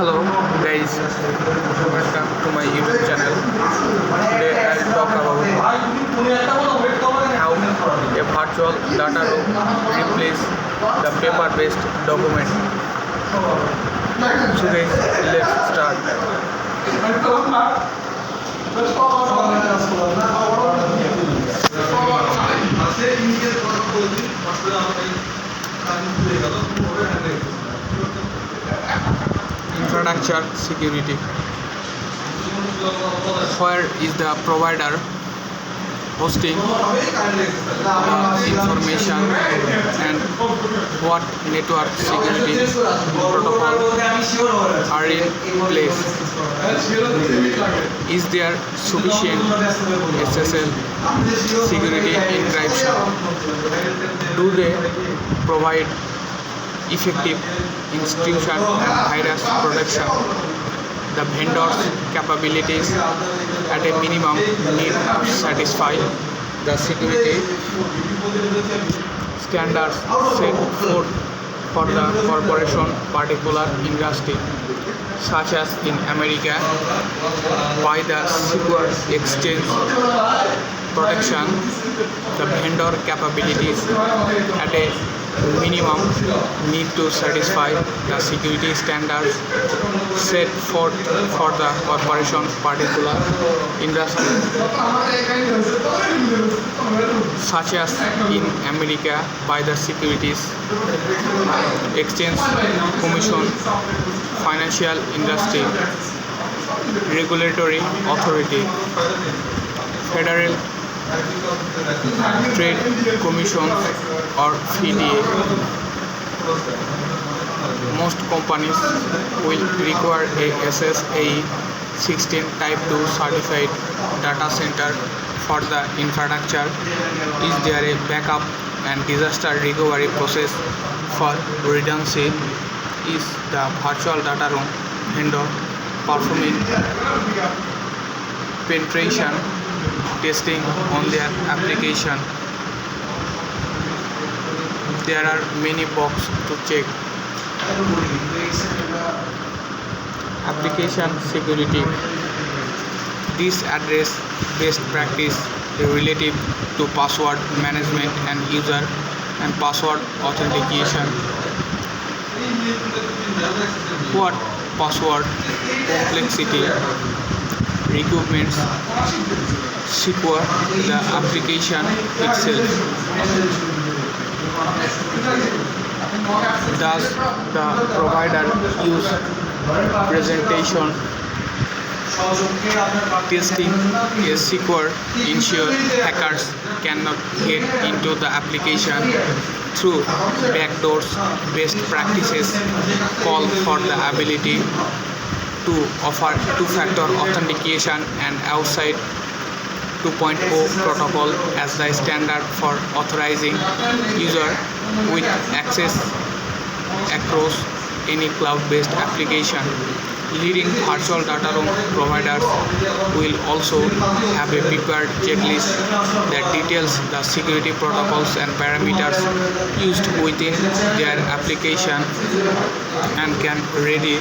Hello guys, welcome to my YouTube channel. Today I'll talk about how a virtual data room replaces the paper-based document. So guys, let's start. Infrastructure security. Where is the provider hosting the information and what network security protocol are in place? Is there sufficient SSL security encryption? Do they provide effective institution and virus protection? The vendor's capabilities at a minimum need to satisfy the security standards set forth for the corporation particular industry, such as in America by the Secure Exchange Protection. The vendor capabilities at a minimum need to satisfy the security standards set forth for the corporation particular industry, such as in America by the Securities Exchange Commission, Financial Industry Regulatory Authority, Federal Trade Commission or FDA. Most companies will require a SSAE 16 Type 2 certified data center for the infrastructure. Is there a backup and disaster recovery process for redundancy? Is the virtual data room vendor performing penetration testing on their application? There are many boxes to check. Application security. This address best practice relative to password management and user and password authentication. What password complexity requirements secure the application itself? Does the provider use presentation testing a secure ensure hackers cannot get into the application through backdoors? Best practices call for the ability to offer two-factor authentication and outside 2.0 protocol as the standard for authorizing user with access across any cloud-based application. Leading virtual data room providers will also have a prepared checklist that details the security protocols and parameters used within their application and can ready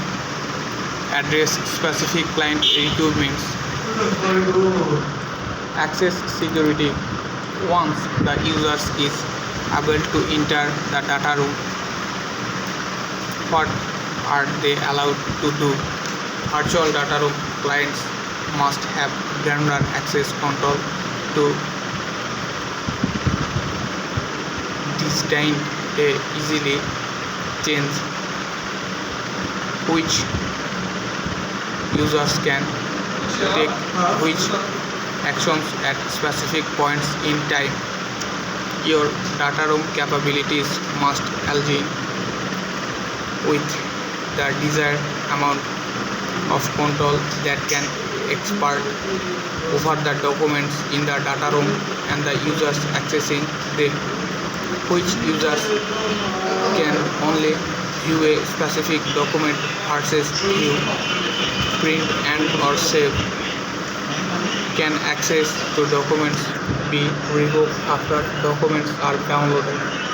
address specific client requirements. Access security. Once the user is able to enter the data room, what are they allowed to do? Virtual data room clients must have granular access control to design a easily change which users can take which actions at specific points in time. Your data room capabilities must align with the desired amount of control that can expert over the documents in the data room and the users accessing them. Which users can only view a specific document versus view, print and or save. Can access to documents be revoked after documents are downloaded?